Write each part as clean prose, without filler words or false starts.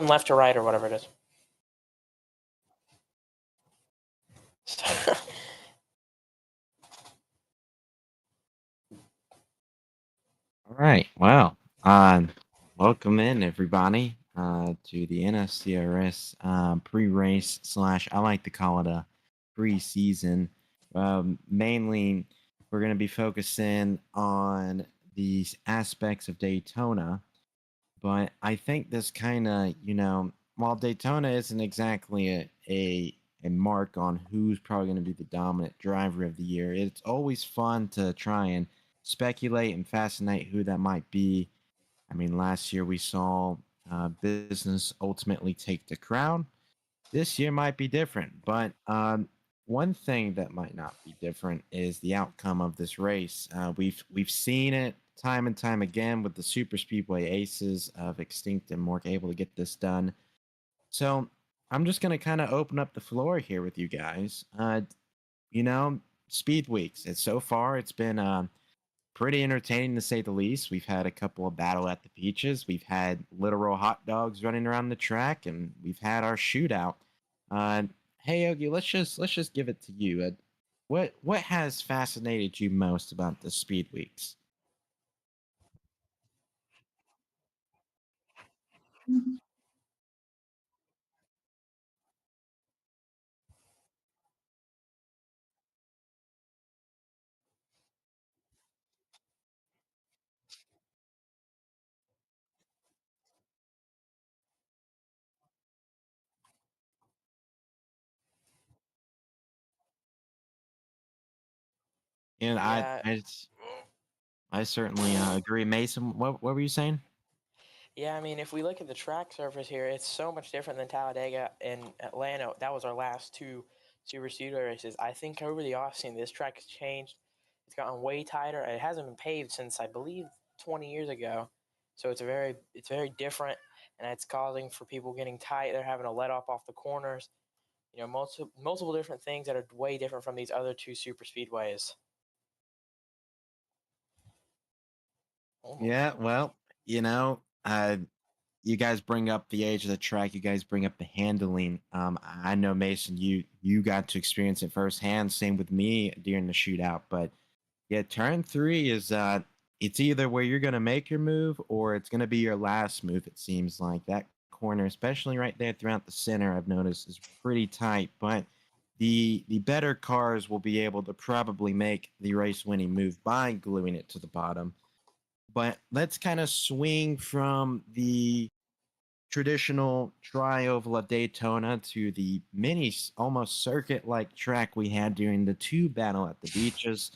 left to right or whatever it is. All right. Well, welcome in everybody to the Nscrs pre-race slash I like to call it a pre-season. Mainly, we're going to be focusing on these aspects of Daytona, but I think this kind of while Daytona isn't exactly a mark on who's probably going to be the dominant driver of the year, it's always fun to try and speculate and fascinate who that might be. I mean, last year we saw business ultimately take the crown. This year might be different, but one thing that might not be different is the outcome of this race. We've seen it time and time again with the super speedway aces of Extinct and Mork able to get this done. So I'm just gonna kind of open up the floor here with you guys. You know, Speed Weeks. So far it's been pretty entertaining to say the least. We've had a couple of battle at the beaches. We've had literal hot dogs running around the track, and we've had our shootout. Uh, hey Yogi, let's just give it to you. What has fascinated you most about the Speed Weeks? And I Yeah, I, I certainly agree. Mason, what were you saying? yeah. I mean, if we look at the track surface here, it's so much different than Talladega and Atlanta. That was our last two super speedway races. I think over the offseason, this track has changed. It's gotten way tighter. It hasn't been paved since I believe 20 years ago, so it's very different, and it's causing for people getting tight. They're having to let off the corners. Multiple different things that are way different from these other two super speedways. Yeah, Almost. well, you know, uh, you guys bring up the age of the track. You guys bring up the handling. I know Mason, you got to experience it firsthand. Same with me during the shootout. But yeah, turn three is it's either where you're gonna make your move or it's gonna be your last move. It seems like that corner, especially right there throughout the center, I've noticed is pretty tight. But the better cars will be able to probably make the race winning move by gluing it to the bottom. But let's kind of swing from the traditional tri-oval of Daytona to the mini, almost circuit-like track we had during the two battle at the beaches.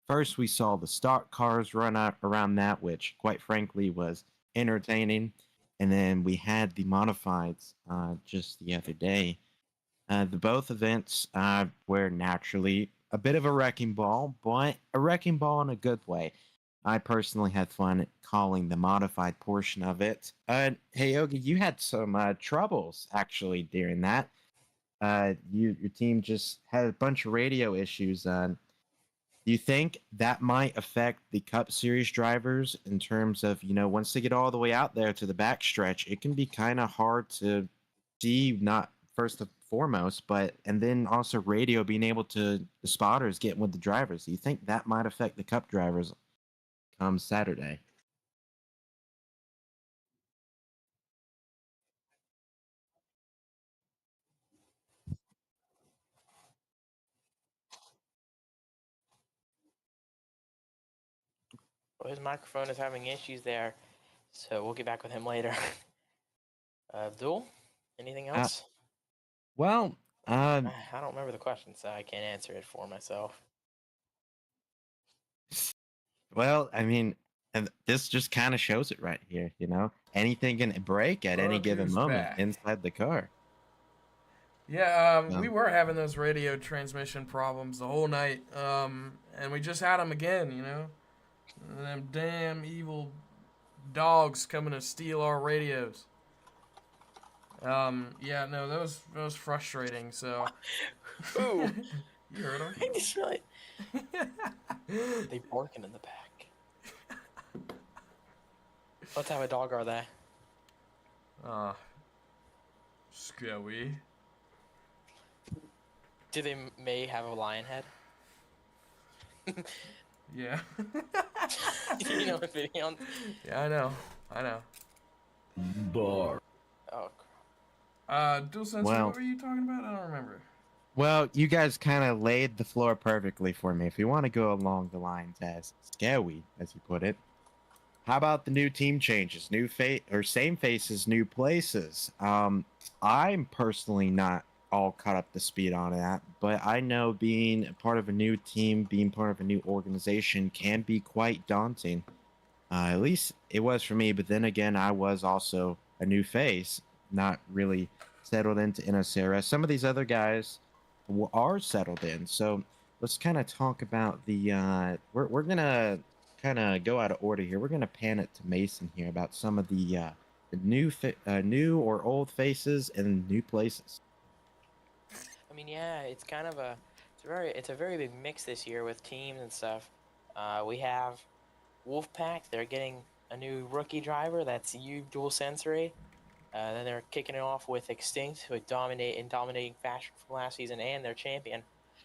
First, we saw the stock cars run out around that, which, quite frankly, was entertaining. And then we had the modifieds just the other day. The both events were naturally a bit of a wrecking ball, but a wrecking ball in a good way. I personally had fun calling the modified portion of it. Hey Yogi, you had some troubles actually during that. Your team just had a bunch of radio issues. Do you think that might affect the Cup Series drivers in terms of once they get all the way out there to the backstretch, it can be kind of hard to see not first and foremost, but and then also radio being able to the spotters getting with the drivers. Do you think that might affect the Cup drivers come Saturday? Well, his microphone is having issues there, so we'll get back with him later. Abdul, anything Uh, else? well, uh, I don't remember the question, so I can't answer it for myself. well, I mean, and this just kind of shows it right here. Anything can break at any Look given who's moment back. inside the car. Yeah, we Um, were having those radio transmission problems the whole night, and we just had them again, And them damn evil dogs coming to steal our radios. Yeah, no, that was frustrating. So Ooh, you heard them. I just really they barking in the back. What type of dog are they? uh, Scary. Do they may have a lion head? Yeah. You know what video? Yeah, I know. Bar. Oh, Dual Sensor, Well, what were you talking about? I don't remember. well, you guys kind of laid the floor perfectly for me. If you want to go along the lines as scary, as you put it, how about the new team changes? New face or same faces, new places. I'm personally not all caught up to speed on that, but I know being a part of a new team, being part of a new organization can be quite daunting. At least it was for me, but then again, I was also a new face, not really settled into Nscrs. Some of these other guys are settled in. So let's kind of talk about the. We're gonna kind of go out of order here. We're gonna pan it to Mason here about some of the new or old faces and new places. I mean, yeah, it's kind of it's a very big mix this year with teams and stuff. We have Wolfpack. They're getting a new rookie driver. That's you, dual sensory. Then they're kicking it off with Extinct, who dominating fashion from last season, and their champion.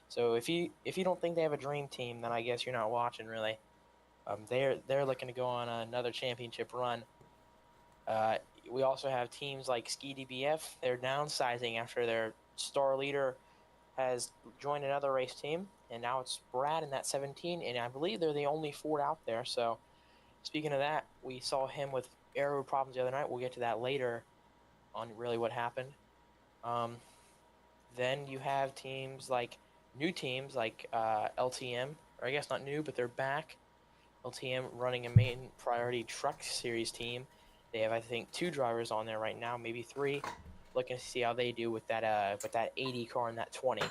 So if you don't think they have a dream team, then I guess you're not watching really. They're looking to go on another championship run. Uh, we also have teams like Ski DBF. They're downsizing after their star leader has joined another race team, and now it's Brad in that 17, and I believe they're the only Ford out there. So speaking of that, we saw him with aero problems the other night. We'll get to that later on really what happened. Then you have new teams like LTM, or I guess not new, but they're back. LTM running a main priority truck series team. They have, I think, 2 drivers on there right now, maybe 3. Looking to see how they do with that 80 car and that 20.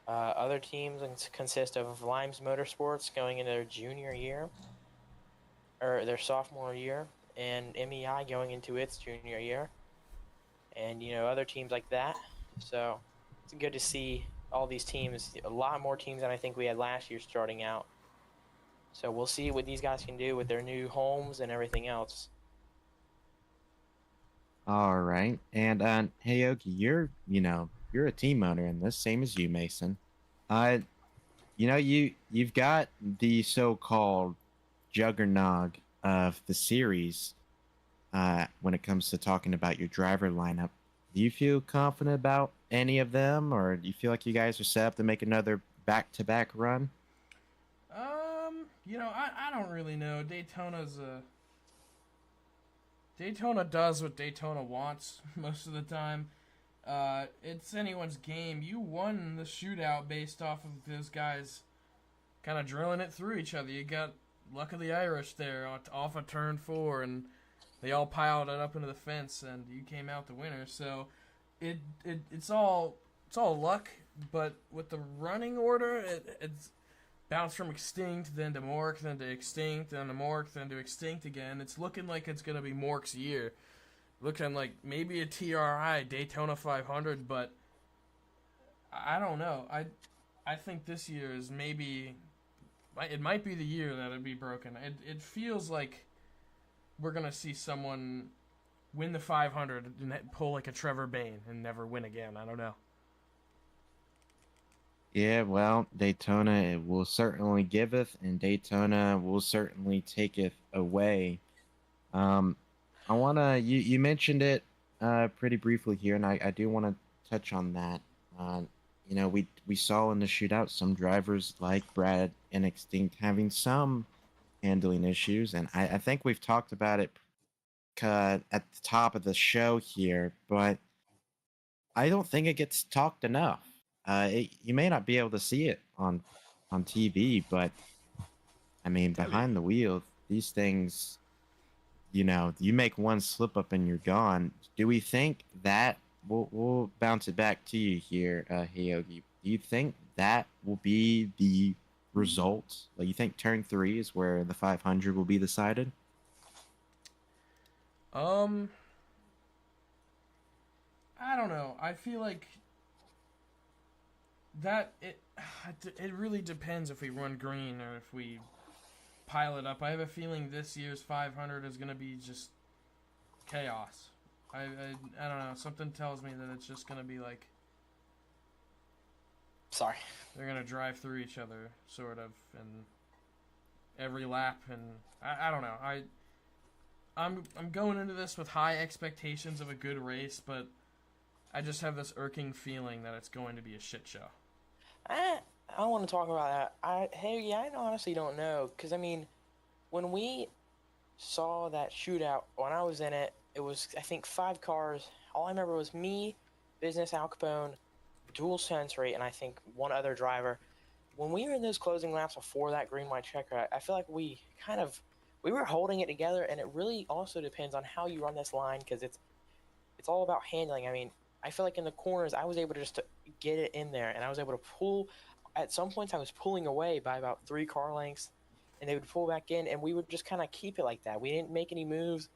Other teams consist of Limes Motorsports going into their junior year, or their sophomore year, and MEI going into its junior year, and other teams like that. So it's good to see all these teams, a lot more teams than I think we had last year starting out. So we'll see what these guys can do with their new homes and everything else. All right, and hey Oki, you're a team owner in this, same as you, Mason. Uh, you've got the so-called juggernaut of the series when it comes to talking about your driver lineup. Do you feel confident about any of them, or do you feel like you guys are set up to make another back-to-back run? I don't really know. Daytona does what Daytona wants most of the time. It's anyone's game. You won the shootout based off of those guys kind of drilling it through each other. You got Luck of the Irish there off of turn 4, and they all piled it up into the fence, and you came out the winner. So it's all luck, but with the running order, it's bounced from Extinct, then to Mork, then to Extinct, then to Mork, then to Extinct again. It's looking like it's going to be Mork's year. Looking like maybe a TRI, Daytona 500, but I don't know. I think this year is maybe... It might be the year that it'd be broken. It feels like we're going to see someone win the 500 and pull like a Trevor Bayne and never win again. I don't know. Yeah, well, Daytona will certainly giveth, and Daytona will certainly taketh away. Um, I wanna you mentioned it pretty briefly here, and I do want to touch on that. Uh, we saw in the shootout some drivers like Brad and Extinct having some handling issues, and I think we've talked about it at the top of the show here, but I don't think it gets talked enough. You may not be able to see it on TV, but I mean, behind the wheel, these things, you make one slip up and you're gone. Do we think that we'll bounce it back to you here, Hyogi? Do you think that will be the result? Like, you think turn 3 is where the 500 will be decided? I don't know. I feel like that it really depends if we run green or if we pile it up. I have a feeling this year's 500 is going to be just chaos. I don't know. Something tells me that it's just gonna be like Sorry. they're gonna drive through each other, sort of, and every lap, and I don't know. I'm going into this with high expectations of a good race, but I just have this irking feeling that it's going to be a shit show. I don't want to talk about that. I honestly don't know, because I mean, when we saw that shootout, when I was in it, it was, I think, 5 cars. All I remember was me, Business Al Capone, Dual Sensory, and I think one other driver. When we were in those closing laps before that green white checker, I feel like we were holding it together, and it really also depends on how you run this line, because it's all about handling. I mean, I feel like in the corners, I was able to just to get it in there, and I was able to pull. At some points, I was pulling away by about 3 car lengths, and they would pull back in, and we would just kind of keep it like that. We didn't make any moves.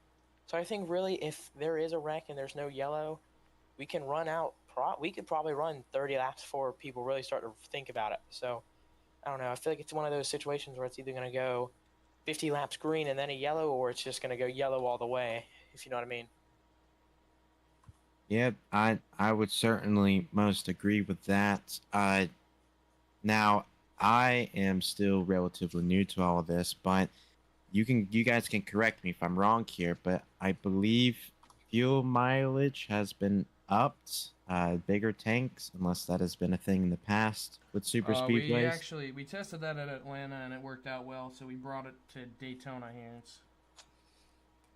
So I think really, if there is a wreck and there's no yellow, we can run out. We could probably run 30 laps before people really start to think about it. So I don't know. I feel like it's one of those situations where it's either going to go 50 laps green and then a yellow, or it's just going to go yellow all the way, if you know what I mean. Yeah, I would certainly most agree with that. Now I am still relatively new to all of this, but you guys can correct me if I'm wrong here, but I believe fuel mileage has been upped, bigger tanks, unless that has been a thing in the past with super speedways. We tested that at Atlanta and it worked out well, so we brought it to Daytona here.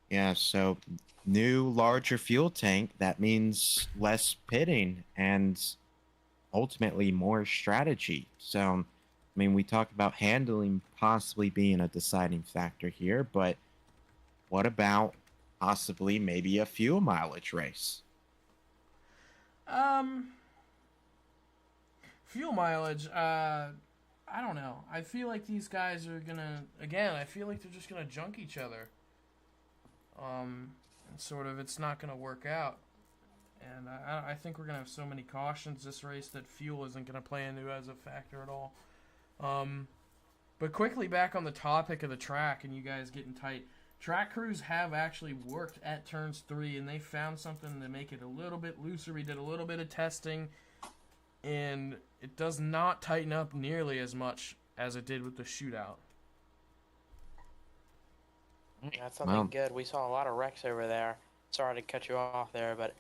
Yeah, so new larger fuel tank, that means less pitting and ultimately more strategy. So, I mean, we talk about handling possibly being a deciding factor here, but what about possibly maybe a fuel mileage race? Fuel mileage. I don't know. I feel like these guys are gonna. Again, I feel like they're just gonna junk each other. And sort of, it's not gonna work out. And I think we're gonna have so many cautions this race that fuel isn't gonna play into as a factor at all. But quickly back on the topic of the track and you guys getting tight. Track crews have actually worked at turns 3 and they found something to make it a little bit looser. We did a little bit of testing and it does not tighten up nearly as much as it did with the shootout. That's something good. We saw a lot of wrecks over there. Sorry to cut you off there, but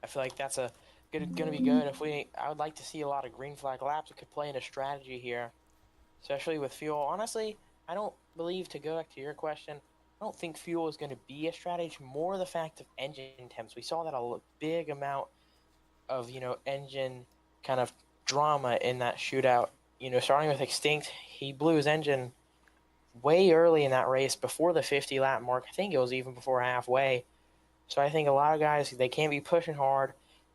I feel like that's going to be good. I would like to see a lot of green flag laps. We could play in a strategy here, especially with fuel. Honestly, I don't believe, to go back to your question, I don't think fuel is going to be a strategy. More the fact of engine temps. We saw that a big amount of engine kind of drama in that shootout. Starting with Extinct, he blew his engine way early in that race before the 50 lap mark. I think it was even before halfway. So I think a lot of guys, they can't be pushing hard.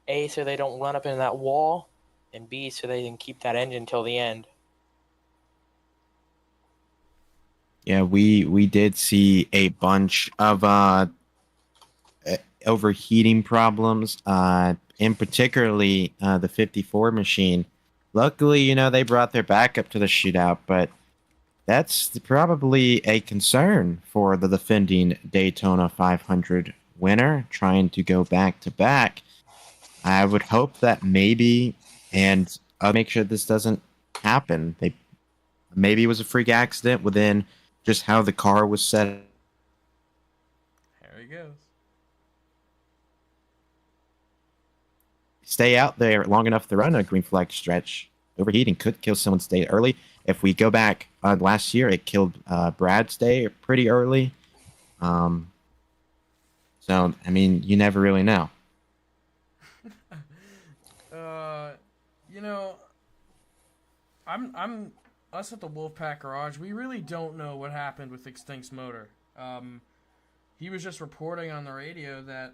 A, so they don't run up into that wall, and B, so they can keep that engine till the end. Yeah, we did see a bunch of overheating problems, in particularly the 54 machine. Luckily, they brought their backup to the shootout, but that's probably a concern for the defending Daytona 500 winner trying to go back to back. I would hope that maybe, and I'll make sure this doesn't happen. Maybe it was a freak accident within just how the car was set. There he goes. Stay out there long enough to run a green flag stretch. Overheating could kill someone's day early. If we go back last year, it killed Brad's day pretty early. So, I mean, you never really know. I'm us at the Wolfpack Garage. We really don't know what happened with Extinct's motor. He was just reporting on the radio that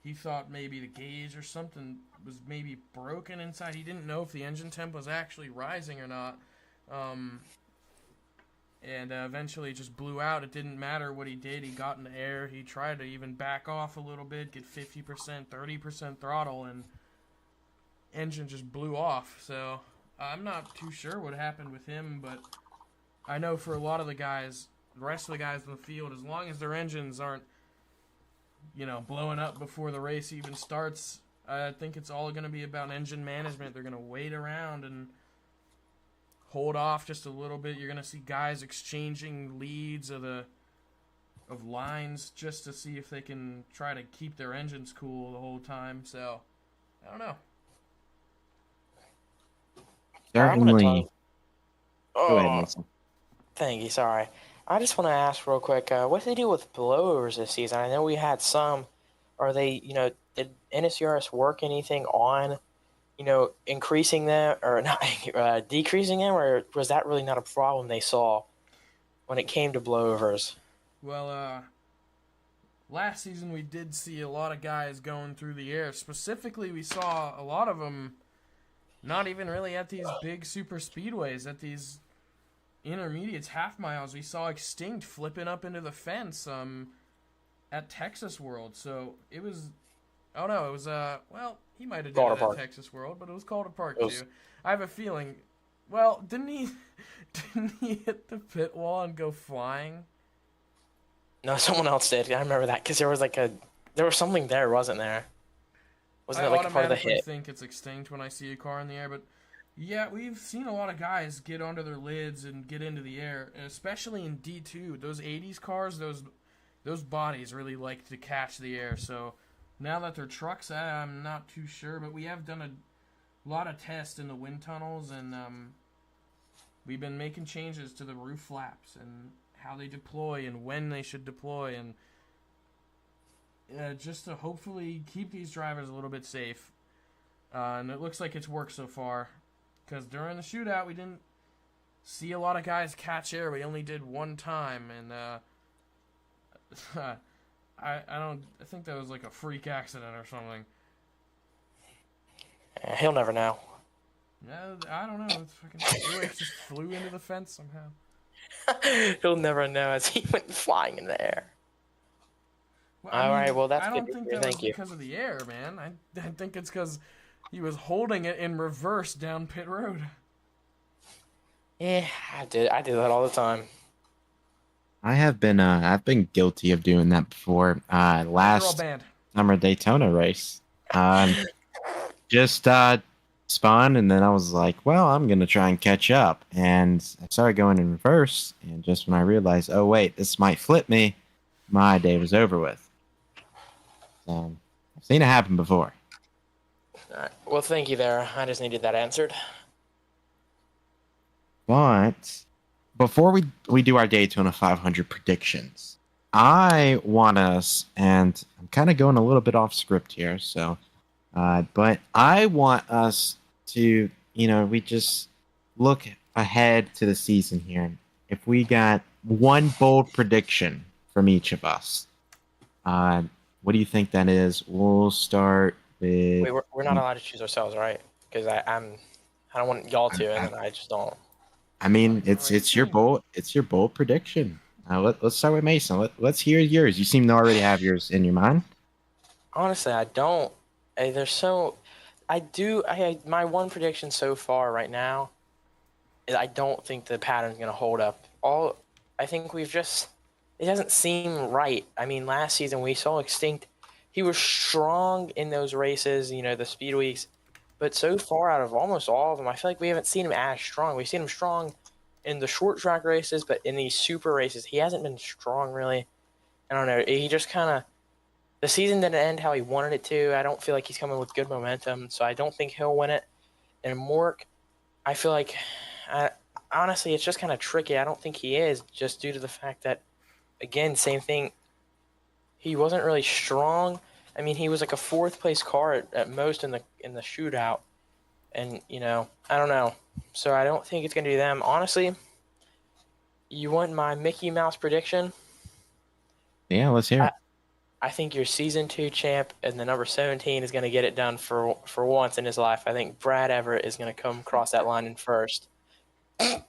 he thought maybe the gauge or something was maybe broken inside. He didn't know if the engine temp was actually rising or not. And eventually it just blew out. It didn't matter what he did. He got in the air. He tried to even back off a little bit, get 50%, 30% throttle, and engine just blew off. So I'm not too sure what happened with him, but I know for a lot of the guys, the rest of the guys in the field, as long as their engines aren't blowing up before the race even starts. I think it's all going to be about engine management. They're going to wait around and hold off just a little bit. You're going to see guys exchanging leads of lines just to see if they can try to keep their engines cool the whole time. So, I don't know. Certainly. Go ahead, Oh, Mason. thank you. Sorry. I just want to ask real quick, what do they do with blowovers this season? I know we had some. Are they, did Nscrs work anything on, increasing them or not decreasing them, or was that really not a problem they saw when it came to blowovers? Well, last season we did see a lot of guys going through the air. Specifically, we saw a lot of them not even really at these big super speedways, at these intermediates, half miles. We saw Extinct flipping up into the fence at Texas World. So it was, oh no, it was well, he might have done it at Texas World, but it was called a park too. I have a feeling. Well, didn't he hit the pit wall and go flying? No, someone else did. I remember that because there was something there, wasn't there? Wasn't it like a part of the hit? I think it's Extinct when I see a car in the air, but yeah, we've seen a lot of guys get under their lids and get into the air, and especially in D2. Those 80s cars, those bodies really like to catch the air. So now that they're trucks, I'm not too sure, but we have done a lot of tests in the wind tunnels, and we've been making changes to the roof flaps and how they deploy and when they should deploy, and just to hopefully keep these drivers a little bit safe. And it looks like it's worked so far, because during the shootout we didn't see a lot of guys catch air. We only did one time, and I think that was like a freak accident or something. He'll never know. Yeah, I don't know. It's fucking it just flew into the fence somehow. He'll never know as he went flying in the air. Well, All right, well, that's I don't good. think that was because of the air, man. I think it's because he was holding it in reverse down pit road. Yeah, I did that all the time. I've been guilty of doing that before. Last summer Daytona race, just spun, and then I was like, well, I'm gonna try and catch up, and I started going in reverse, and just when I realized, oh wait, this might flip me, my day was over with. So I've seen it happen before. All right. Well, thank you there. I just needed that answered. But before we do our Daytona 500 predictions, I want us, and I'm kind of going a little bit off script here, so, but I want us to, we just look ahead to the season here. If we got one bold prediction from each of us, what do you think that is? We'll start with. Wait, we're not allowed to choose ourselves, right? Because I don't want y'all to, and then I just don't. I mean, it's your bold prediction. Let's start with Mason. Let's hear yours. You seem to already have yours in your mind. Honestly, I don't. My one prediction so far right now is I don't think the pattern's going to hold up. I think it doesn't seem right. I mean, last season we saw Extinct. He was strong in those races, the speed weeks. But so far, out of almost all of them, I feel like we haven't seen him as strong. We've seen him strong in the short track races, but in these super races, he hasn't been strong really. I don't know. He just kind of the season didn't end how he wanted it to. I don't feel like he's coming with good momentum, so I don't think he'll win it. And Mork, I feel like, honestly, it's just kind of tricky. I don't think he is, just due to the fact that, again, same thing. He wasn't really strong. I mean, he was like a fourth place car at most in the shootout, and I don't know. So I don't think it's gonna be them. Honestly, you want my Mickey Mouse prediction? Yeah, let's hear it. I think your season 2 champ and the number 17 is gonna get it done for once in his life. I think Brad Everett is gonna come across that line in first. All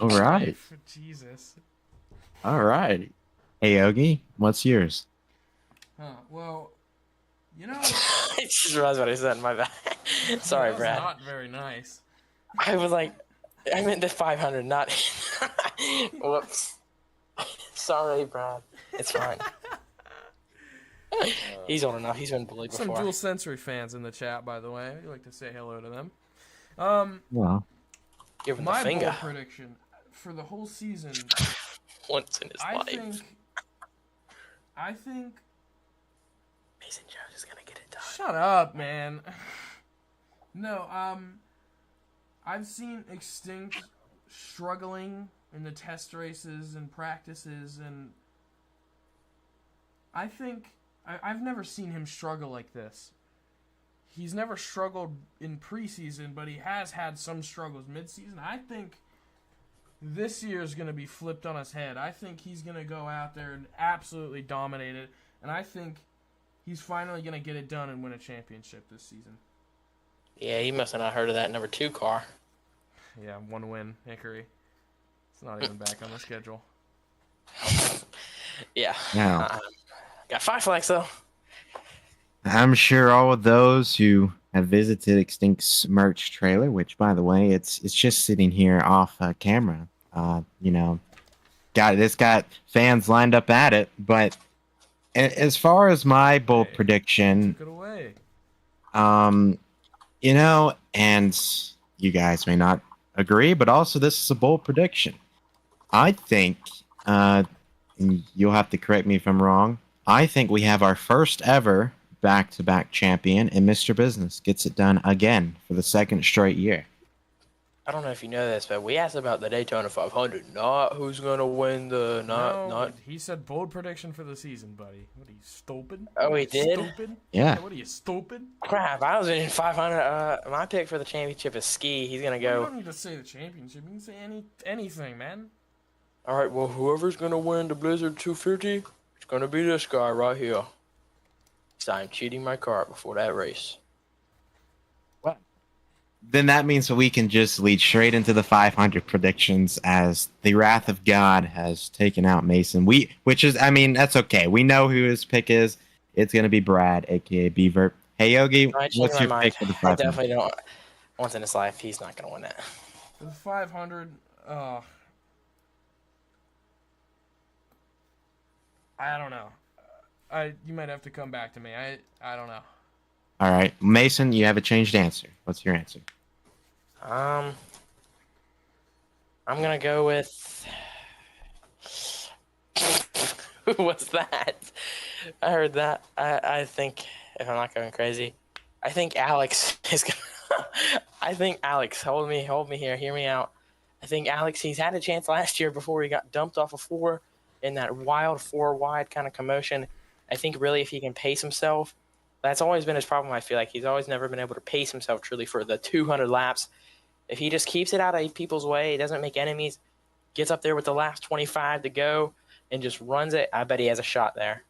right. Jesus. All right. Hey, Yogi, what's yours? Well, I just realized what I said. My bad. Sorry, Brad. That's not very nice. I was like, I meant the 500, not. Whoops. Sorry, Brad. It's fine. He's old enough. He's been bullied Some before. dual sensory fans in the chat, by the way. I'd like to say hello to them. Well, Give him the My finger bold prediction for the whole season, once in his I life. think. Mason Jones is gonna get it done. Shut up, man. No, I've seen Extinct struggling in the test races and practices, and I think I've never seen him struggle like this. He's never struggled in preseason, but he has had some struggles midseason. I think this year is going to be flipped on his head. I think he's going to go out there and absolutely dominate it, and I think he's finally going to get it done and win a championship this season. Yeah, he must have not heard of that number 2 car. Yeah, 1 win, Hickory. It's not even back on the schedule. Yeah. now, Got 5 flags, though. I'm sure all of those who have visited Extinct's merch trailer, which, by the way, it's just sitting here off camera. Got fans lined up at it. But as far as my bold prediction, Took it away. and you guys may not agree, but also this is a bold prediction. I think, and you'll have to correct me if I'm wrong, I think we have our first ever back-to-back champion, and Mr. Business gets it done again for the 2nd straight year. I don't know if you know this, but we asked about the Daytona 500, not who's gonna win the not. He said bold prediction for the season, buddy. What are you, stupid? Oh, he did? Stupid? Yeah. What are you, stupid? Crap! I was in 500. My pick for the championship is Ski. He's gonna You go. don't need to say the championship. You can say anything, man. All right. Well, whoever's gonna win the Blizzard 250, it's gonna be this guy right here. So I'm cheating my car before that race. Then that means that we can just lead straight into the 500 predictions as the wrath of God has taken out Mason. That's okay. We know who his pick is. It's going to be Brad, a.k.a. Beaver. Hey, Yogi, what's your pick for the 500? I definitely don't. Once in his life, he's not going to win that. For the 500, I don't know. You might have to come back to me. I don't know. All right. Mason, you have a changed answer. What's your answer? I'm going to go with... What's that? I heard that. I think, if I'm not going crazy, I think Alex is going to... I think Alex, hold me here, hear me out. I think Alex, he's had a chance last year before he got dumped off a 4 in that wild 4 wide kind of commotion. I think really if he can pace himself, that's always been his problem. I feel like he's always never been able to pace himself truly for the 200 laps. If he just keeps it out of people's way, he doesn't make enemies, gets up there with the last 25 to go, and just runs it, I bet he has a shot there.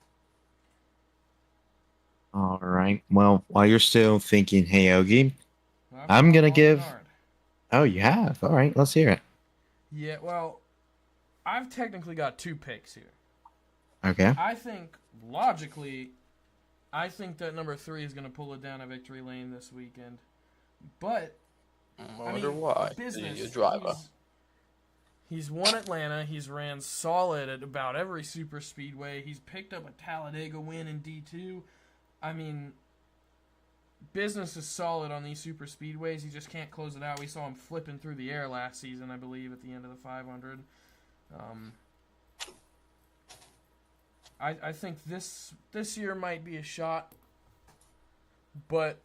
All right. Well, while you're still thinking, hey, Yogi, I'm going to give... Oh, you have? All right. Let's hear it. Yeah, well, I've technically got 2 picks here. Okay. I think, logically, that number 3 is going to pull it down a victory lane this weekend. But, I wonder why. Business, He's a driver. He's won Atlanta. He's ran solid at about every super speedway. He's picked up a Talladega win in D2. I mean, Business is solid on these super speedways. He just can't close it out. We saw him flipping through the air last season, I believe, at the end of the 500. I think this year might be a shot, but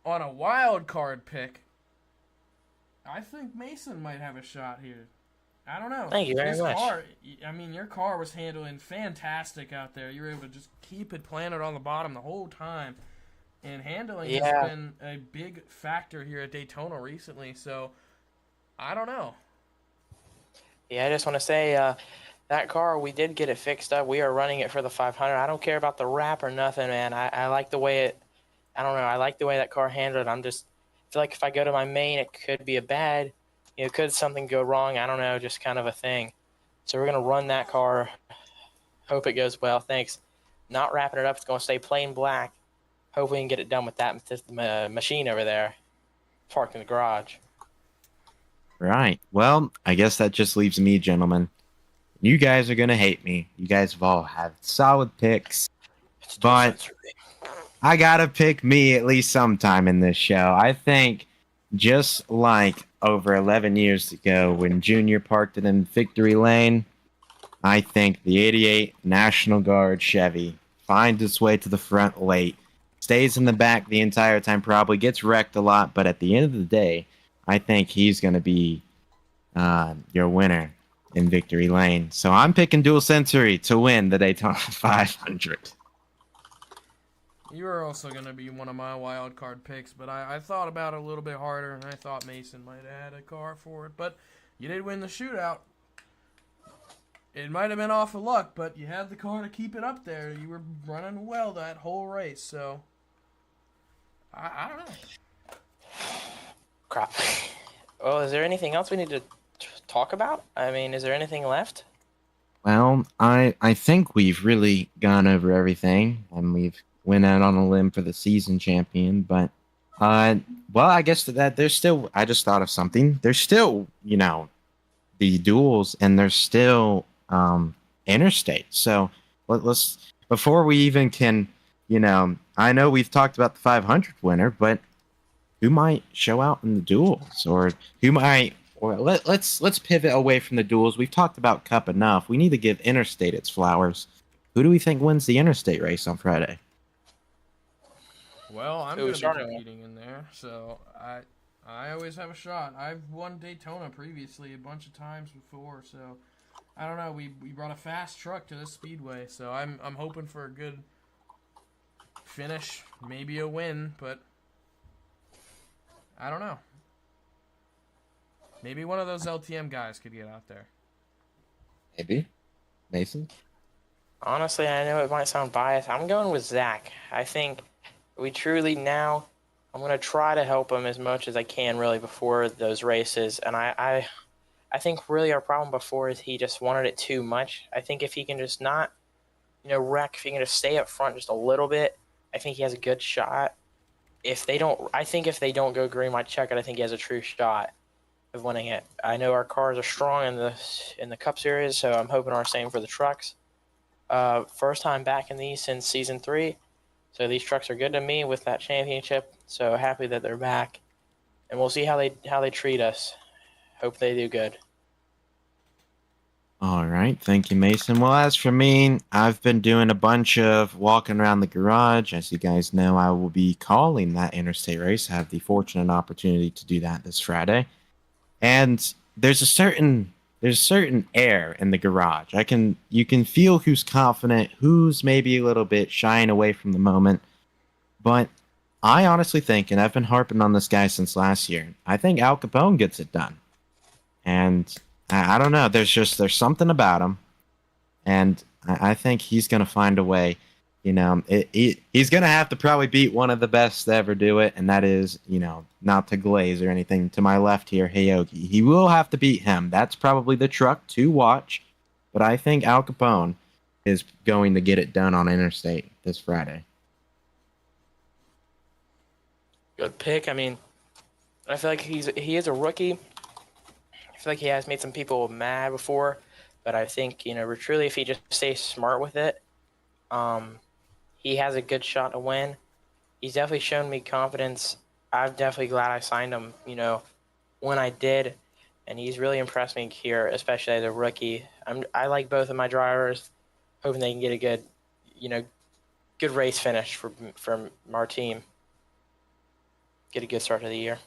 on a wild card pick, I think Mason might have a shot here. I don't know. Thank you very much. Your car was handling fantastic out there. You were able to just keep it planted on the bottom the whole time. And handling has been a big factor here at Daytona recently. So, I don't know. Yeah, I just want to say that car, we did get it fixed up. We are running it for the 500. I don't care about the wrap or nothing, man. I like the way it – I don't know. I like the way that car handled it. I feel like if I go to my main, it could be could something go wrong? I don't know, just kind of a thing. So we're going to run that car. Hope it goes well. Thanks. Not wrapping it up. It's going to stay plain black. Hope we can get it done with that machine over there parked in the garage. Right. Well, I guess that just leaves me, gentlemen. You guys are going to hate me. You guys have all had solid picks. but I gotta pick me at least sometime in this show. I think just like over 11 years ago when Junior parked it in Victory Lane, I think the 88 National Guard Chevy finds its way to the front late, stays in the back the entire time, probably gets wrecked a lot, but at the end of the day, I think he's going to be your winner in Victory Lane. So I'm picking Dual Sensory to win the Daytona 500. You are also going to be one of my wild card picks, but I thought about it a little bit harder, and I thought Mason might have had a car for it. But you did win the shootout. It might have been off of luck, but you had the car to keep it up there. You were running well that whole race, so I don't know. Crap. Well, is there anything else we need to talk about? I mean, is there anything left? Well, I think we've really gone over everything, and we've went out on a limb for the season champion. But, well, I guess that there's still. I just thought of something. There's still, the duels, and there's still interstate. So let's before we even can, I know we've talked about the 500 winner, but who might show out in the duels, or who might? Or let's pivot away from the duels. We've talked about Cup enough. We need to give Interstate its flowers. Who do we think wins the Interstate race on Friday? Well, I'm going to be competing in there, so I always have a shot. I've won Daytona previously a bunch of times before, so I don't know. We brought a fast truck to this speedway, so I'm hoping for a good finish, maybe a win, but I don't know. Maybe one of those LTM guys could get out there. Maybe. Mason? Honestly, I know it might sound biased. I'm going with Zach. I think we truly now, I'm going to try to help him as much as I can really before those races. And I think really our problem before is he just wanted it too much. I think if he can just not, wreck, if he can just stay up front just a little bit, I think he has a good shot. If they don't go green, might check it. I think he has a true shot of winning it. I know our cars are strong in the Cup Series, so I'm hoping our same for the trucks. First time back in these since season 3, so these trucks are good to me with that championship. So happy that they're back, and we'll see how they treat us. Hope they do good. All right, thank you, Mason. Well, as for me, I've been doing a bunch of walking around the garage. As you guys know, I will be calling that interstate race. I have the fortunate opportunity to do that this Friday. And there's a certain air in the garage. You can feel who's confident, who's maybe a little bit shying away from the moment. But I honestly think, and I've been harping on this guy since last year, I think Al Capone gets it done. And I don't know, there's something about him, and I think he's gonna find a way. He's going to have to probably beat one of the best to ever do it, and that is, not to glaze or anything. To my left here, Hayogi. He will have to beat him. That's probably the truck to watch, but I think Al Capone is going to get it done on Interstate this Friday. Good pick. I mean, I feel like he is a rookie. I feel like he has made some people mad before, but I think, truly if he just stays smart with it, he has a good shot to win. He's definitely shown me confidence. I'm definitely glad I signed him, when I did. And he's really impressed me here, especially as a rookie. I like both of my drivers, hoping they can get a good race finish from our team. Get a good start to the year.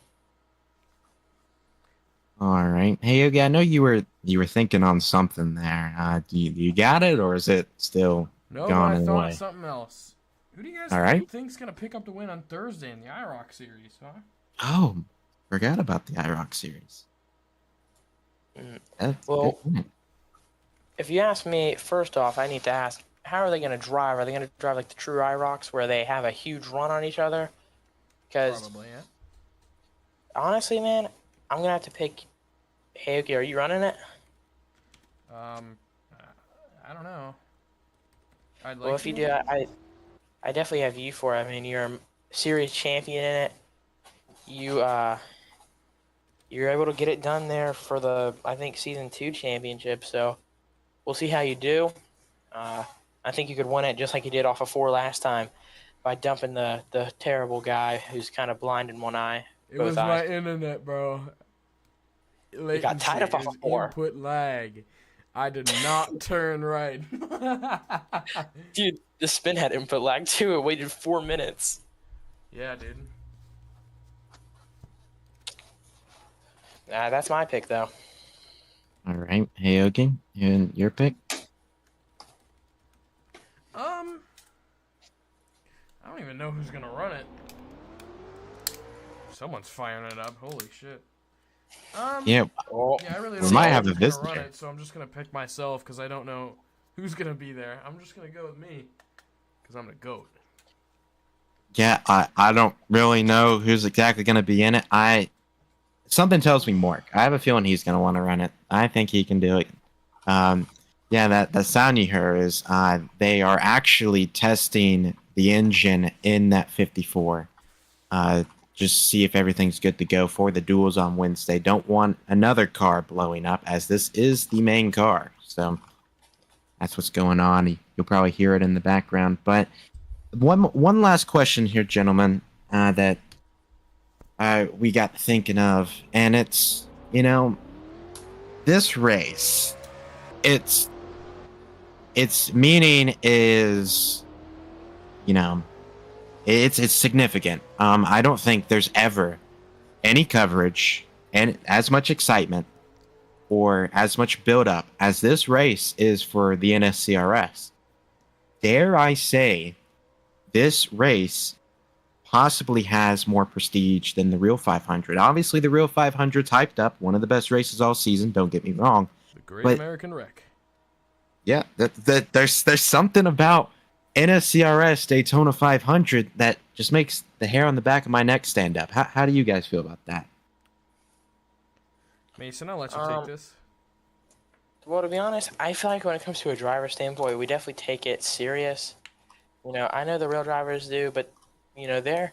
All right. Hey, Yogi, I know you were thinking on something there. Do you got it, or is it still gone in the way? No, I thought of something else. Who do you guys think's going to pick up the win on Thursday in the IROC series, huh? Oh, forgot about the IROC series. Well, if you ask me, first off, I need to ask, how are they going to drive? Are they going to drive like the true IROCs where they have a huge run on each other? Because probably, yeah. Honestly, man, I'm going to have to pick Hayoki. Are you running it? I don't know. Well, if you do, I definitely have you for it. I mean, you're a series champion in it. You're able to get it done there for the, I think, season 2 championship. So we'll see how you do. I think you could win it just like you did off of 4 last time by dumping the terrible guy who's kind of blind in one eye. It Both was eyes. my internet, bro. You got tied up Latency. off It of was 4. input lag. I did not turn right. Dude, the spin had input lag too. It waited 4 minutes. Yeah, dude. That's my pick, though. All right, Hayogi, and your pick. I don't even know who's gonna run it. Someone's firing it up. Holy shit. Yeah, Yeah, I really we don't might know have a who's gonna run visitor. it, so I'm just gonna pick myself because I don't know who's gonna be there. I'm just gonna go with me because I'm the GOAT. Yeah, I don't really know who's exactly going to be in it. Something tells me Mork. I have a feeling he's going to want to run it. I think he can do it. Yeah, that sound you heard is they are actually testing the engine in that 54. Just see if everything's good to go for the duels on Wednesday. Don't want another car blowing up, as this is the main car. So that's what's going on. You'll probably hear it in the background. But one last question here, gentlemen, that we got thinking of, and it's, this race, its meaning is, it's significant. I don't think there's ever any coverage and as much excitement or as much build-up as this race is for the Nscrs. Dare I say, this race possibly has more prestige than the Real 500. Obviously, the Real 500's hyped up, one of the best races all season. Don't get me wrong. The Great But American Wreck. yeah, there's something about Nscrs Daytona 500 that just makes the hair on the back of my neck stand up. How do you guys feel about that? Mason, I'll let you take this. Well, to be honest, I feel like when it comes to a driver standpoint, we definitely take it serious. I know the real drivers do, but they're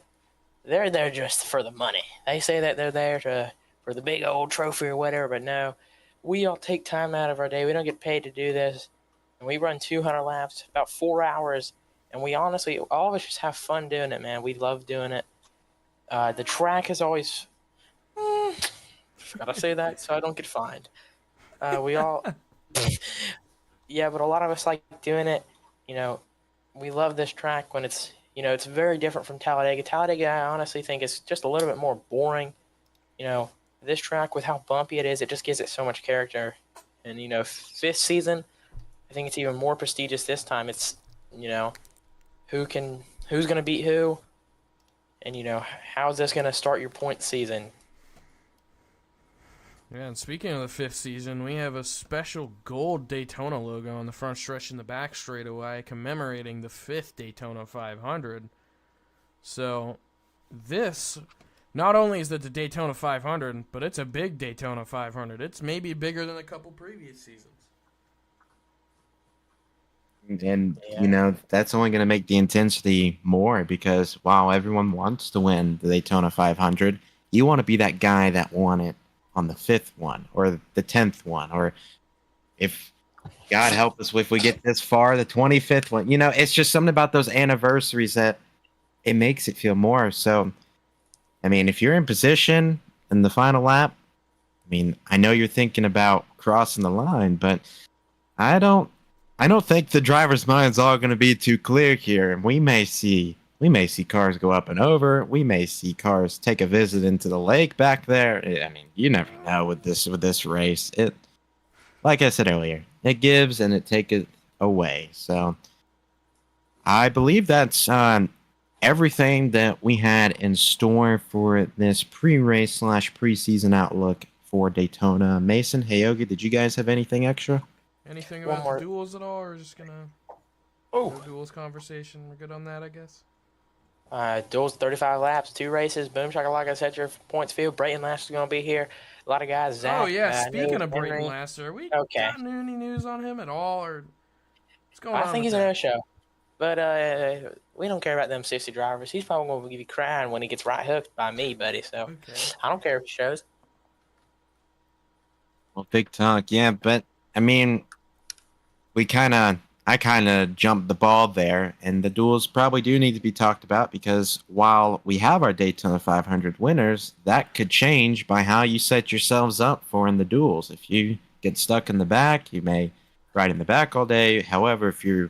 there just for the money. They say that they're there for the big old trophy or whatever, but no, we all take time out of our day. We don't get paid to do this, and we run 200 laps, about 4 hours, and we honestly, all of us just have fun doing it, man. We love doing it. The track is always. Forgot to say that so I don't get fined. We all. Yeah, but a lot of us like doing it. We love this track when it's very different from Talladega. Talladega, I honestly think is just a little bit more boring. This track with how bumpy it is, it just gives it so much character. And 5th season, I think it's even more prestigious this time. It's who's gonna beat who, and how's this gonna start your point season. Yeah, and speaking of the 5th season, we have a special gold Daytona logo on the front stretch and the back straightaway commemorating the 5th Daytona 500. So, this, not only is it the Daytona 500, but it's a big Daytona 500. It's maybe bigger than a couple previous seasons. And, Yeah. that's only going to make the intensity more because while everyone wants to win the Daytona 500, you want to be that guy that won it on the 5th one or the 10th one, or if God help us if we get this far, the 25th one. It's just something about those anniversaries that it makes it feel more. So, I mean, if you're in position in the final lap, I know you're thinking about crossing the line, but I don't think the driver's mind's all going to be too clear here. We may see cars go up and over. We may see cars take a visit into the lake back there. You never know with this race. It, like I said earlier, it gives and it takes away. So I believe that's everything that we had in store for this pre-race / preseason outlook for Daytona. Mason, Hayogi, did you guys have anything extra? Anything One about more. the duels at all, or just gonna Oh, no duels conversation? We're good on that, I guess. duels 35 laps, 2 races. Boom shakalaka, set your points field. Brayton Lash is gonna be here. A lot of guys. Zach. Oh yeah, speaking News, of Brayton Henry. Lasser, we Okay. got any news on him at all, or what's going on? I think he's with a that? no-show. But we don't care about them 60 drivers. He's probably going to be crying when he gets right hooked by me, buddy. So Okay. I don't care if he shows. Well, big talk, yeah, but we kind of I kind of jumped the ball there, and the duels probably do need to be talked about because while we have our Daytona 500 winners, that could change by how you set yourselves up for in the duels. If you get stuck in the back, you may ride in the back all day. However, if you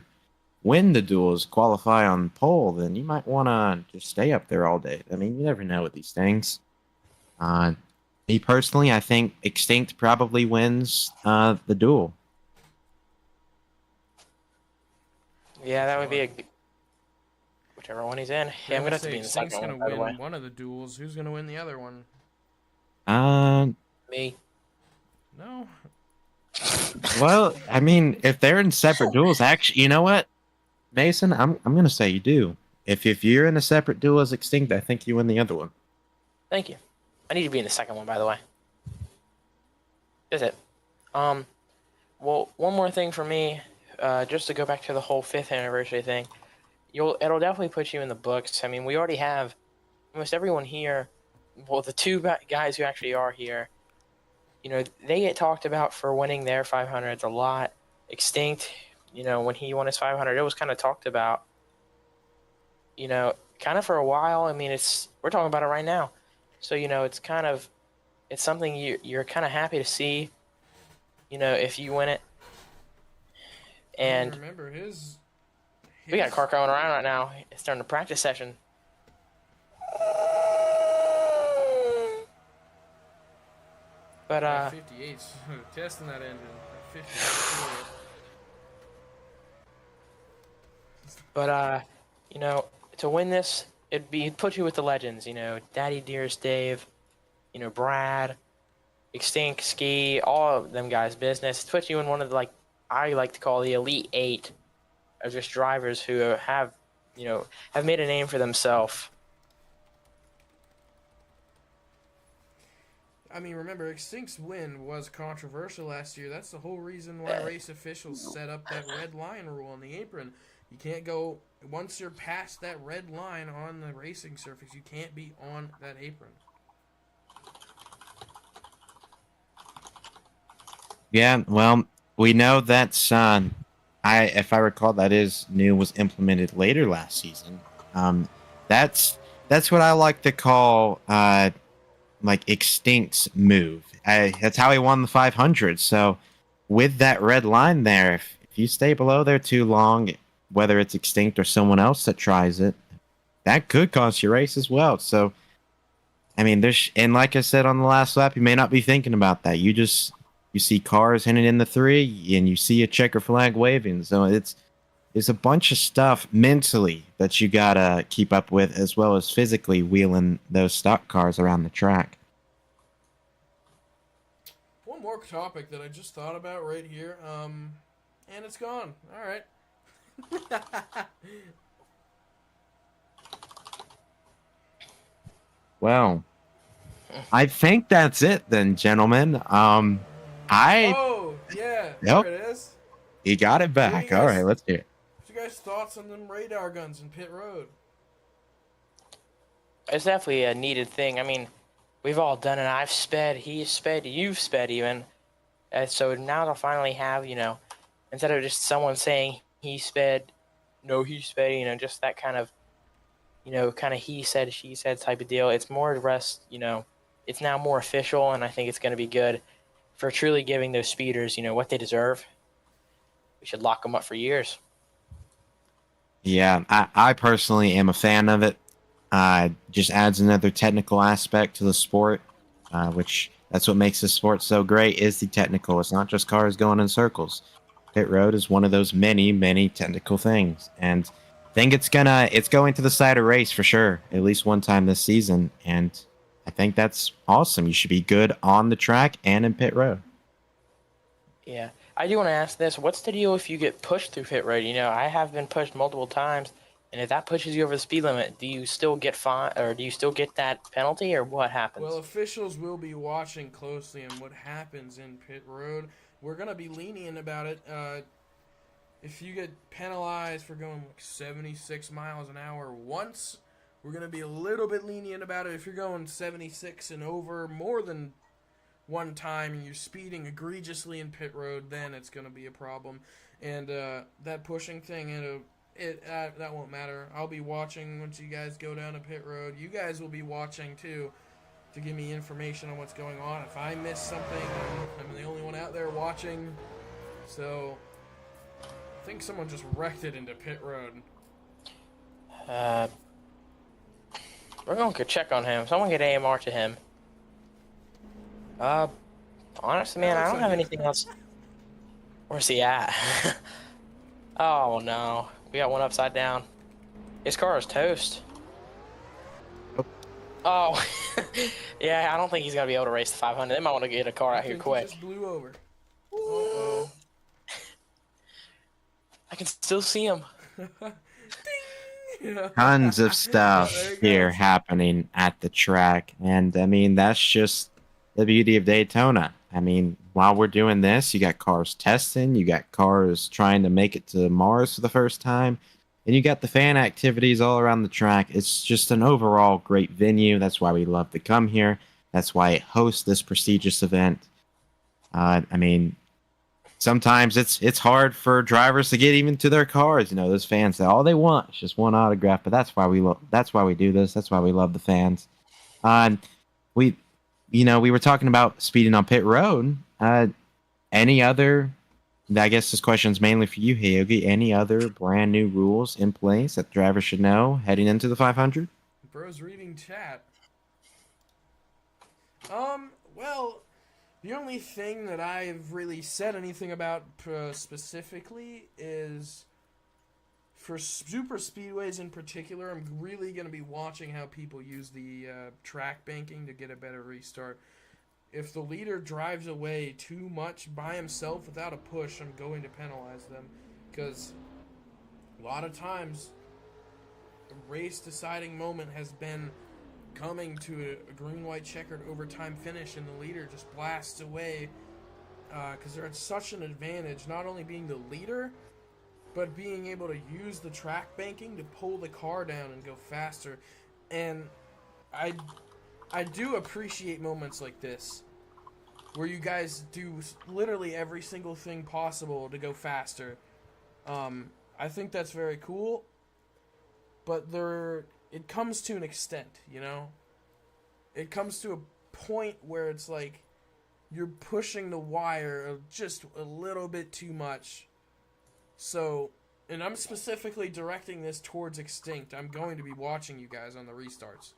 win the duels, qualify on pole, then you might want to just stay up there all day. I mean, you never know with these things. Uh, Me personally, I think Extinct probably wins the duel. Yeah, that would be whichever one he's in. Yeah, I'm gonna have to be in the second gonna one, by the way. win one of the duels. Who's gonna win the other one? Me. No. Well, I mean, if they're in separate duels, actually, you know what, Mason, I'm gonna say you do. If you're in a separate duel as Extinct, I think you win the other one. Thank you. I need to be in the second one, by the way. That's it. Well, one more thing for me, just to go back to the whole 5th anniversary thing. It'll definitely put you in the books. I mean, we already have almost everyone here. Well, the two guys who actually are here, you know, they get talked about for winning their 500s a lot. Extinct, you know, when he won his 500, it was kind of talked about, you know, kind of for a while. I mean, we're talking about it right now. So, you know, it's something you're kind of happy to see, you know, if you win it. And remember we got a car going around right now. It's during the practice session. But 58's testing that engine. 58. But you know, to win this, it'd put you with the legends. You know, Daddy Dearest Dave, you know, Brad, Extinct, Ski, all of them guys' business. It puts you in one of the, like, I like to call the elite 8 of just drivers who have, you know, have made a name for themselves. I mean, remember, Extinct's win was controversial last year. That's the whole reason why race officials set up that red line rule on the apron. You can't go, once you're past that red line on the racing surface, you can't be on that apron. Yeah, well, we know that's if I recall, that is new, was implemented later last season. That's what I like to call like Extinct's move. That's how he won the 500. So with that red line there, if you stay below there too long, whether it's Extinct or someone else that tries it, that could cost you race as well. So I mean, and like I said on the last lap, you may not be thinking about that. You see cars heading in the 3, and you see a checker flag waving. So it's a bunch of stuff mentally that you gotta keep up with, as well as physically wheeling those stock cars around the track. One more topic that I just thought about right here, and it's gone. All right. Well, I think that's it then, gentlemen. Oh, yeah, Yep. there it is. You got it back. All right, let's hear it. What's your guys' thoughts on them radar guns in pit road? It's definitely a needed thing. I mean, we've all done it. I've sped, he's sped, you've sped even. So now to finally have, you know, instead of just someone saying he sped, no, he sped, you know, just that kind of, you know, kind of he said, she said type of deal. It's more rest, you know, it's now more official, and I think it's going to be good for truly giving those speeders, you know, what they deserve. We should lock them up for years. Yeah, I personally am a fan of it. Just adds another technical aspect to the sport, which that's what makes this sport so great, is the technical. It's not just cars going in circles. Pit road is one of those many, many technical things. And I think it's going to the side of race for sure, at least one time this season. And I think that's awesome. You should be good on the track and in pit road. Yeah. I do want to ask this. What's the deal if you get pushed through pit road? You know, I have been pushed multiple times, and if that pushes you over the speed limit, do you still get fined, or do you still get that penalty, or what happens? Well, officials will be watching closely on what happens in pit road. We're going to be lenient about it. If you get penalized for going like 76 miles an hour once, we're going to be a little bit lenient about it. If you're going 76 and over more than one time and you're speeding egregiously in pit road, then it's going to be a problem. And that pushing thing, that won't matter. I'll be watching once you guys go down to pit road. You guys will be watching too to give me information on what's going on. If I miss something, I'm the only one out there watching. So I think someone just wrecked it into pit road. We're going to go check on him. Someone get AMR to him. Honestly, man, I don't have anything else. Where's he at? Oh, no. We got one upside down. His car is toast. Oh. Yeah, I don't think he's going to be able to race the 500. They might want to get a car out here quick. He just blew over. Uh-oh. I can still see him. Tons of stuff here happening at the track. And, I mean, that's just the beauty of Daytona. I mean, while we're doing this, you got cars testing, you got cars trying to make it to Mars for the first time, and you got the fan activities all around the track. It's just an overall great venue. That's why we love to come here. That's why it hosts this prestigious event. I mean, sometimes it's hard for drivers to get even to their cars. You know, those fans say all they want is just one autograph, but that's why we do this. That's why we love the fans. We were talking about speeding on pit road. Any other? I guess this question is mainly for you, Hyogi. Any other brand new rules in place that drivers should know heading into the 500? Bro's reading chat. Well, the only thing that I've really said anything about specifically is for super speedways in particular, I'm really going to be watching how people use the track banking to get a better restart. If the leader drives away too much by himself without a push, I'm going to penalize them. Because a lot of times, the race-deciding moment has been coming to a green-white checkered overtime finish, and the leader just blasts away because they're at such an advantage, not only being the leader, but being able to use the track banking to pull the car down and go faster. And I do appreciate moments like this, where you guys do literally every single thing possible to go faster. I think that's very cool, but it comes to an extent, you know? It comes to a point where it's like you're pushing the wire just a little bit too much. So, and I'm specifically directing this towards Extinct. I'm going to be watching you guys on the restarts.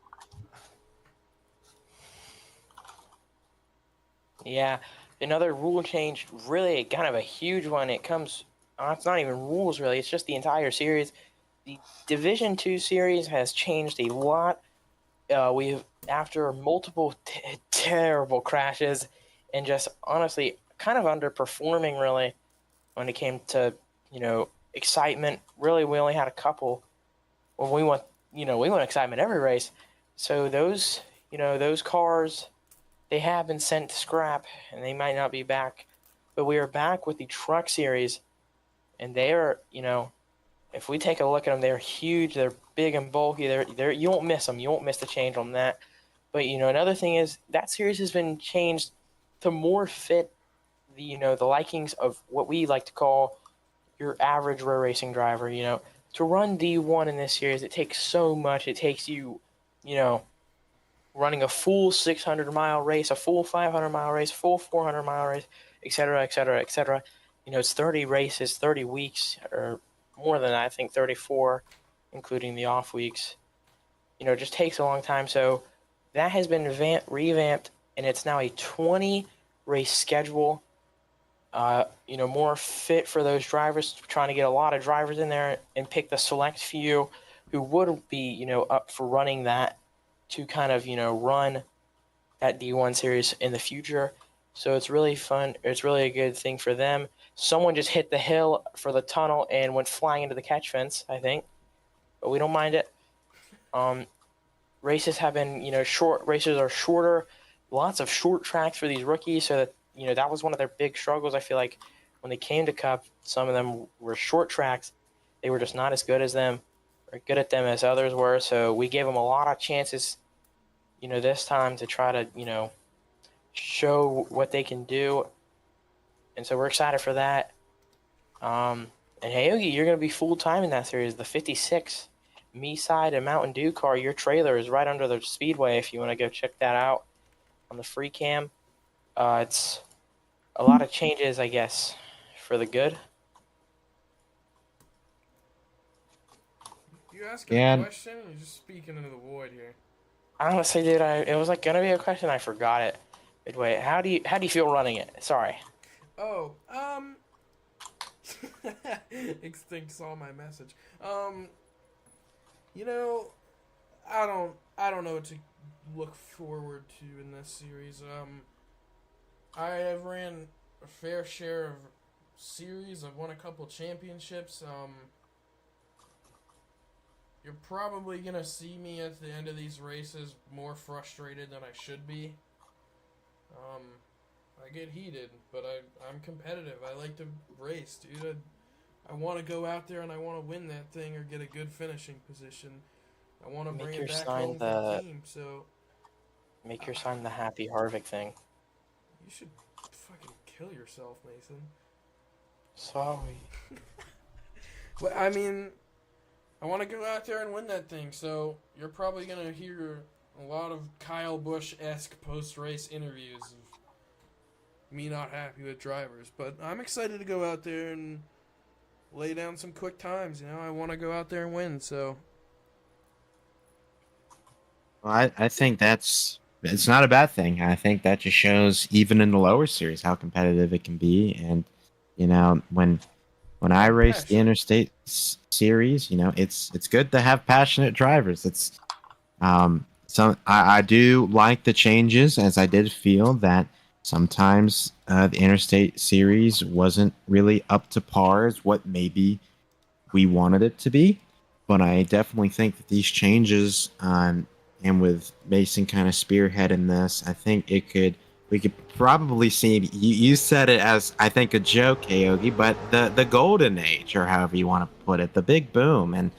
Yeah, another rule change, really kind of a huge one. It comes, it's not even rules really, it's just the entire series. The Division 2 series has changed a lot. After multiple terrible crashes and just honestly kind of underperforming really when it came to, excitement. Really, we only had a couple. Well, we want excitement every race. So those cars, they have been sent to scrap, and they might not be back. But we are back with the Truck Series, and they are, if we take a look at them, they're huge. They're big and bulky. They're you won't miss them. You won't miss the change on that. But another thing is that series has been changed to more fit the the likings of what we like to call your average road racing driver. To run D1 in this series, it takes so much. It takes you, running a full 600-mile race, a full 500-mile race, full 400-mile race, etc., etc., etc. It's 30 races, 30 weeks, or more than that, I think 34, including the off weeks. It just takes a long time. So that has been revamped, and it's now a 20-race schedule. More fit for those drivers, trying to get a lot of drivers in there and pick the select few who would be, up for running that to kind of, run that D1 series in the future. So it's really fun. It's really a good thing for them. Someone just hit the hill for the tunnel and went flying into the catch fence, I think. But we don't mind it. Races have been, short. Races are shorter. Lots of short tracks for these rookies, so that that was one of their big struggles. I feel like when they came to Cup, some of them were short tracks. They were just not as good as them, or good at them as others were. So we gave them a lot of chances, this time to try to, show what they can do, and so we're excited for that. And hey, Yogi, you're going to be full time in that series. The 56 Me Side and Mountain Dew car. Your trailer is right under the speedway. If you want to go check that out on the free cam, it's a lot of changes, I guess, for the good. You asking a question, or you just speaking into the void here? Honestly, dude, it was like gonna be a question. I forgot it. Wait, how do you feel running it? Sorry. Oh, Extinct saw my message. You know, I don't know what to look forward to in this series. I have ran a fair share of series. I've won a couple championships. You're probably gonna see me at the end of these races more frustrated than I should be. I get heated, but I'm competitive. I like to race, dude. I want to go out there and I want to win that thing or get a good finishing position. I want to bring it back home for the team. So make your sign the happy Harvick thing. You should fucking kill yourself, Mason. Sorry. But I mean, I want to go out there and win that thing. So you're probably gonna hear a lot of Kyle Busch-esque post-race interviews of me not happy with drivers. But I'm excited to go out there and lay down some quick times. You know, I want to go out there and win. So Well, I think it's not a bad thing. I think that just shows even in the lower series how competitive it can be. And you know, when I race the interstate series, you know, it's good to have passionate drivers. It's I do like the changes, as I did feel that sometimes the interstate series wasn't really up to par as what maybe we wanted it to be. But I definitely think that these changes, and with Mason kind of spearheading this, I think we could probably see. You said it as, I think, a joke, Aogi, but the golden age, or however you want to put it, the big boom, and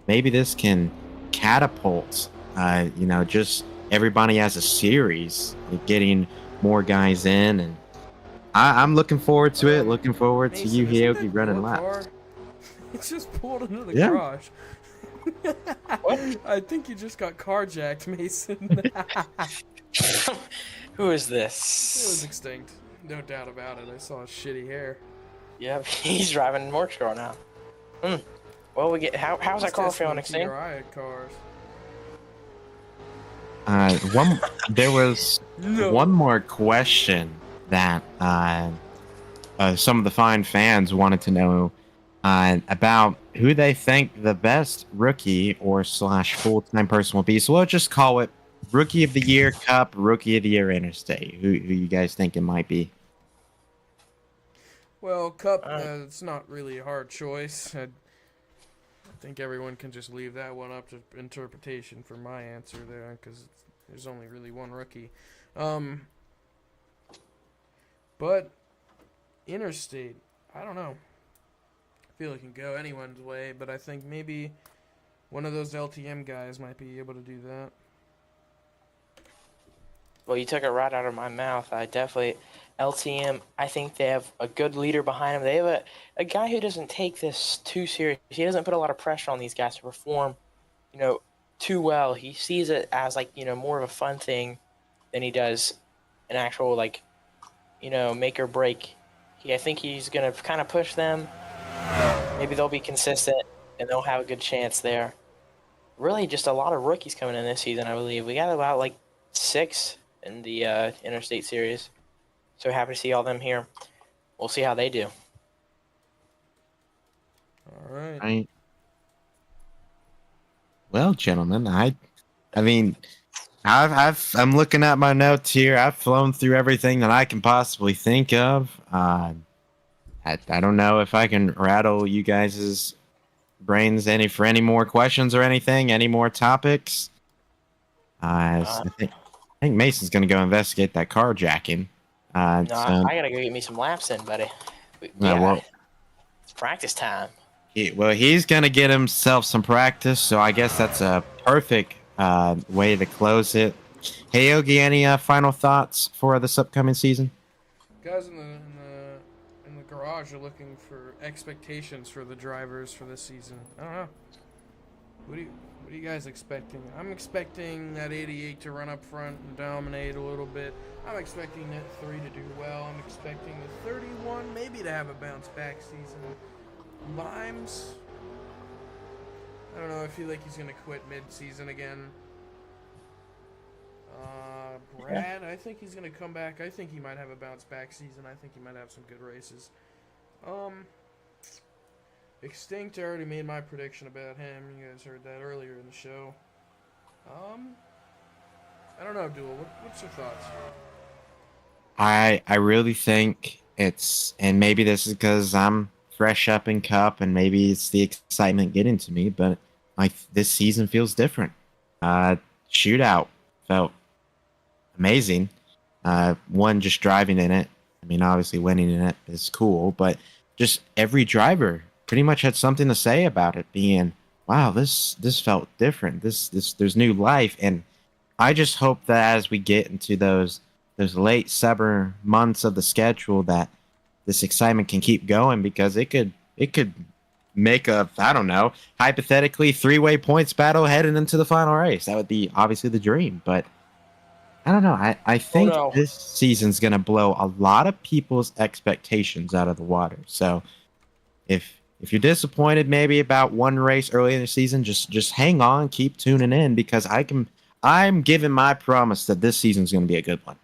maybe this can catapult. You know, just everybody as a series, getting more guys in, and I'm looking forward to it. Looking forward Mason, to you, Aogi, running laps. It's just pulled into the garage. What? I think you just got carjacked, Mason. Who is It was this? extinct. No doubt about it. I saw his shitty hair. Yep, he's driving Mort's car now. Well, we get how's that car feeling, Extinct? Cars. There was one more question that some of the fine fans wanted to know about who they think the best rookie or / full-time person will be. So we'll just call it Rookie of the Year Cup, Rookie of the Year Interstate. Who you guys think it might be? Well, Cup, it's not really a hard choice. I think everyone can just leave that one up to interpretation for my answer there, because there's only really one rookie. But Interstate, I don't know. I feel it can go anyone's way, but I think maybe one of those LTM guys might be able to do that. Well, you took it right out of my mouth. LTM, I think they have a good leader behind them. They have a guy who doesn't take this too serious. He doesn't put a lot of pressure on these guys to perform, too well. He sees it as, more of a fun thing than he does an actual, make or break. I think he's going to kind of push them. Maybe they'll be consistent, and they'll have a good chance there. Really, just a lot of rookies coming in this season, I believe. We got about, 6 in the Interstate Series. So happy to see all them here. We'll see how they do. All right. Well, gentlemen, I'm looking at my notes here. I've flown through everything that I can possibly think of. I don't know if I can rattle you guys' brains for any more questions or anything, any more topics. I think Mason's going to go investigate that carjacking. I gotta go get me some laps in, buddy. It's practice time. He's gonna get himself some practice, so I guess that's a perfect way to close it. Hey Yogi, any final thoughts for this upcoming season? Guys in the garage are looking for expectations for the drivers for this season. I don't know. What are you guys expecting? I'm expecting that 88 to run up front and dominate a little bit. I'm expecting that 3 to do well. I'm expecting the 31 maybe to have a bounce back season. Limes, I don't know. I feel like he's gonna quit mid-season again. Brad, I think he's gonna come back. I think he might have a bounce back season. I think he might have some good races. Extinct, I already made my prediction about him. You guys heard that earlier in the show. I don't know, Duel. What's your thoughts? I really think it's, and maybe this is because I'm fresh up in Cup, and maybe it's the excitement getting to me, but like this season feels different. Shootout felt amazing. One, just driving in it. I mean, obviously winning in it is cool, but just every driver pretty much had something to say about it, being, wow, this felt different. This there's new life, and I just hope that as we get into those late summer months of the schedule, that this excitement can keep going, because it could make a, I don't know, hypothetically 3-way points battle heading into the final race. That would be obviously the dream, but I don't know. I think this season's gonna blow a lot of people's expectations out of the water. So if you're disappointed maybe about one race early in the season, just hang on, keep tuning in, because I'm giving my promise that this season's gonna be a good one.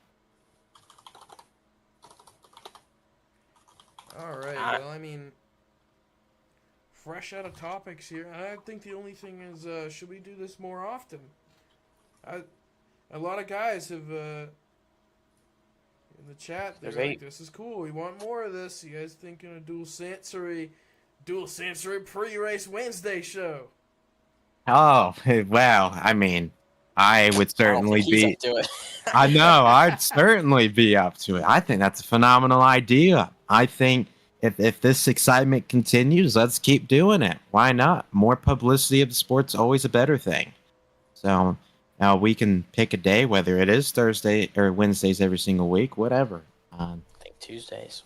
All right. Well, I mean, fresh out of topics here. I think the only thing is, should we do this more often? A lot of guys have in the chat. They're like, "This is cool. We want more of this." You guys thinking a dual sensory pre-race Wednesday show? Oh wow! I mean, I would certainly be. Up to it. I know. I'd certainly be up to it. I think that's a phenomenal idea. I think if this excitement continues, let's keep doing it. Why not? More publicity of the sport's always a better thing. So now we can pick a day, whether it is Thursday or Wednesdays every single week, whatever. I think Tuesdays.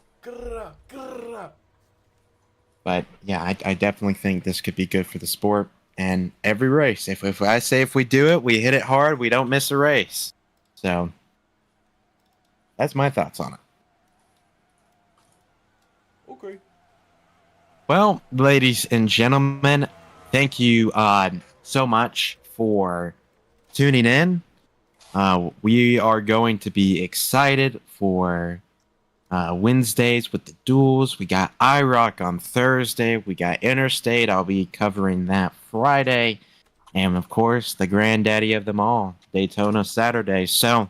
But yeah, I definitely think this could be good for the sport and every race. If I say if we do it, we hit it hard, we don't miss a race. So that's my thoughts on it. Okay. Well, ladies and gentlemen, thank you so much for tuning in. We are going to be excited for Wednesdays with the duels. We got iRock on Thursday. We got Interstate. I'll be covering that Friday. And of course, the granddaddy of them all, Daytona Saturday. So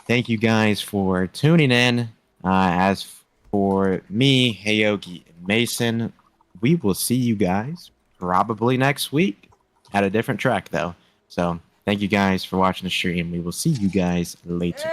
thank you guys for tuning in. As for me, Heyogi, and Mason, we will see you guys probably next week at a different track, though. So thank you guys for watching the stream. We will see you guys later.